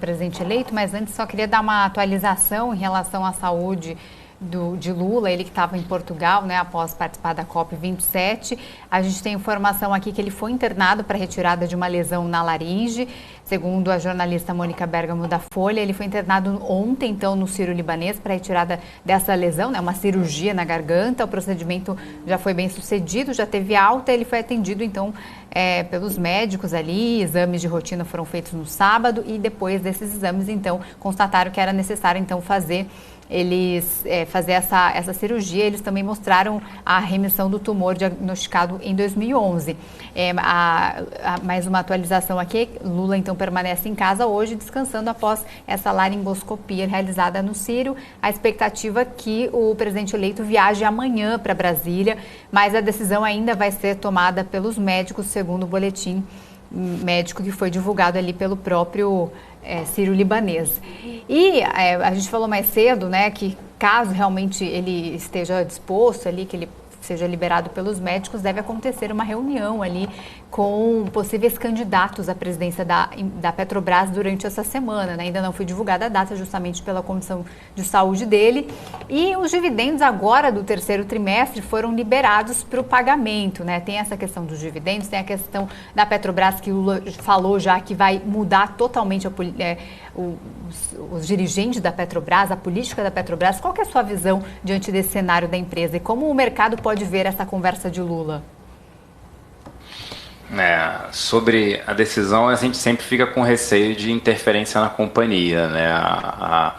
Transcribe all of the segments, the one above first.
presidente eleito, mas antes só queria dar uma atualização em relação à saúde de Lula, ele que estava em Portugal, né, após participar da COP27. A gente tem informação aqui que ele foi internado para retirada de uma lesão na laringe. Segundo a jornalista Mônica Bergamo da Folha, ele foi internado ontem, então, no Sírio-Libanês para retirada dessa lesão, né, uma cirurgia na garganta. O procedimento já foi bem sucedido, já teve alta, ele foi atendido, então, pelos médicos ali. Exames de rotina foram feitos no sábado e depois desses exames, então, constataram que era necessário, então, fazer essa cirurgia. Eles também mostraram a remissão do tumor diagnosticado em 2011. Mais uma atualização aqui, Lula então permanece em casa hoje, descansando após essa laringoscopia realizada no Sírio. A expectativa é que o presidente eleito viaje amanhã para Brasília, mas a decisão ainda vai ser tomada pelos médicos, segundo o boletim médico que foi divulgado ali pelo próprio Sírio-Libanês. E a gente falou mais cedo, né, que caso realmente ele esteja disposto ali, que ele seja liberado pelos médicos, deve acontecer uma reunião ali com possíveis candidatos à presidência da Petrobras durante essa semana, né? Ainda não foi divulgada a data, justamente pela Comissão de Saúde dele. E os dividendos agora do terceiro trimestre foram liberados para o pagamento, né? Tem essa questão dos dividendos, tem a questão da Petrobras, que o Lula falou já que vai mudar totalmente os dirigentes da Petrobras, a política da Petrobras. Qual que é a sua visão diante desse cenário da empresa e como o mercado pode ver essa conversa de Lula? Sobre a decisão, a gente sempre fica com receio de interferência na companhia, né? A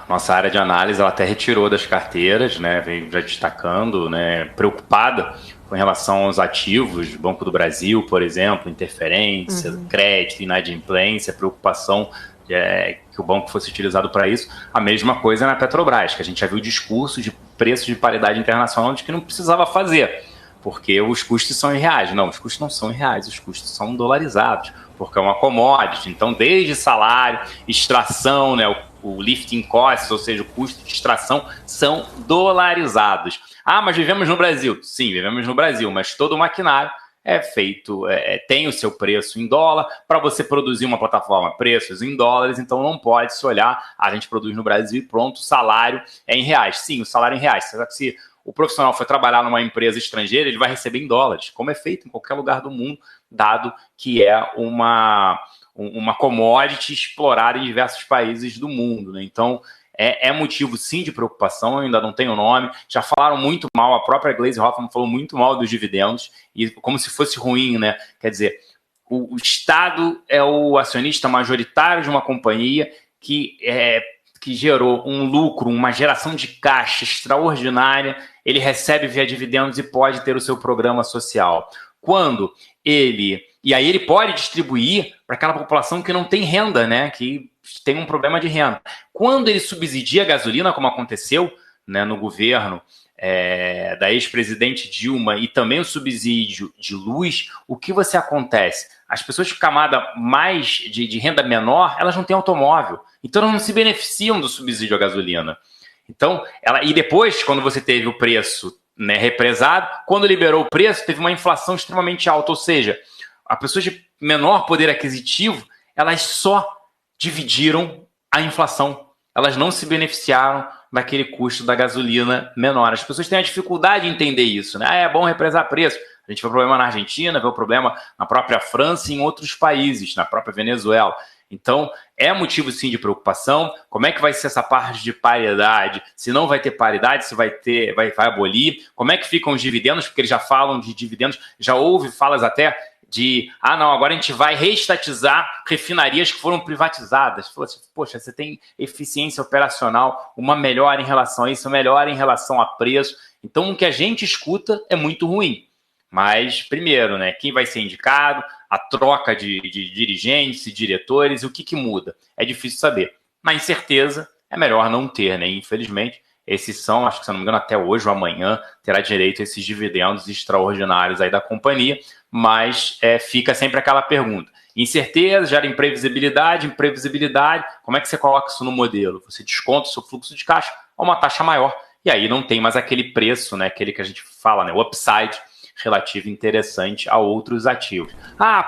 nossa área de análise, ela até retirou das carteiras, né? Vem já destacando, né? Preocupada com relação aos ativos, Banco do Brasil, por exemplo, interferência, crédito, inadimplência, preocupação que o banco fosse utilizado para isso. A mesma coisa na Petrobras, que a gente já viu discurso de preço de paridade internacional de que não precisava fazer, porque os custos são em reais. Não, os custos não são em reais, os custos são dolarizados, porque é uma commodity. Então, desde salário, extração, né, o lifting costs, ou seja, o custo de extração, são dolarizados. Ah, mas vivemos no Brasil. Sim, vivemos no Brasil, mas todo o maquinário é feito, tem o seu preço em dólar. Para você produzir uma plataforma, preços em dólares, então não pode se olhar, a gente produz no Brasil e pronto, o salário é em reais. Sim, o salário é em reais. Só que se o profissional for trabalhar numa empresa estrangeira, ele vai receber em dólares, como é feito em qualquer lugar do mundo, dado que é uma commodity explorada em diversos países do mundo, né? Então, é motivo, sim, de preocupação. Eu ainda não tenho nome. Já falaram muito mal, a própria Gleisi Hoffmann falou muito mal dos dividendos, e como se fosse ruim, né? Quer dizer, o Estado é o acionista majoritário de uma companhia que gerou um lucro, uma geração de caixa extraordinária. Ele recebe via dividendos e pode ter o seu programa social. E aí ele pode distribuir para aquela população que não tem renda, né? Que tem um problema de renda. Quando ele subsidia a gasolina, como aconteceu, né, no governo da ex-presidente Dilma, e também o subsídio de luz, o que acontece? As pessoas de camada mais de renda menor, elas não têm automóvel, então elas não se beneficiam do subsídio à gasolina. Então, e depois, quando você teve o preço, né, represado, quando liberou o preço, teve uma inflação extremamente alta, ou seja, as pessoas de menor poder aquisitivo, elas só dividiram a inflação. Elas não se beneficiaram daquele custo da gasolina menor. As pessoas têm a dificuldade de entender isso, né? É bom represar preço. A gente vê o problema na Argentina, vê o problema na própria França e em outros países, na própria Venezuela. Então, é motivo, sim, de preocupação. Como é que vai ser essa parte de paridade? Se não vai ter paridade, se vai abolir? Como é que ficam os dividendos? Porque eles já falam de dividendos, já houve falas até de, não, agora a gente vai reestatizar refinarias que foram privatizadas. Poxa, você tem eficiência operacional, uma melhora em relação a isso, uma melhora em relação a preço. Então, o que a gente escuta é muito ruim. Mas, primeiro, né, quem vai ser indicado, a troca de dirigentes e diretores, o que muda? É difícil saber. Na incerteza, é melhor não ter, né? Infelizmente, esses são, acho que se não me engano, até hoje ou amanhã, terá direito a esses dividendos extraordinários aí da companhia, mas fica sempre aquela pergunta. Incerteza gera imprevisibilidade, como é que você coloca isso no modelo? Você desconta o seu fluxo de caixa a uma taxa maior, e aí não tem mais aquele preço, né, aquele que a gente fala, né, o upside relativo interessante a outros ativos.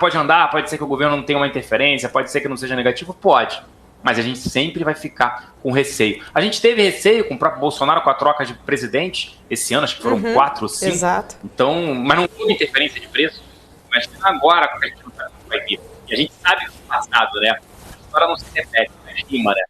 Pode andar, pode ser que o governo não tenha uma interferência, pode ser que não seja negativo? Pode. mas a gente sempre vai ficar com receio. A gente teve receio com o próprio Bolsonaro, com a troca de presidente esse ano, acho que foram 4 ou 5. Exato. Então, mas não houve interferência de preço. Mas agora, quando a gente não sabe o que vai vir, e a gente sabe do passado, né? A história não se repete, né? Rima, né?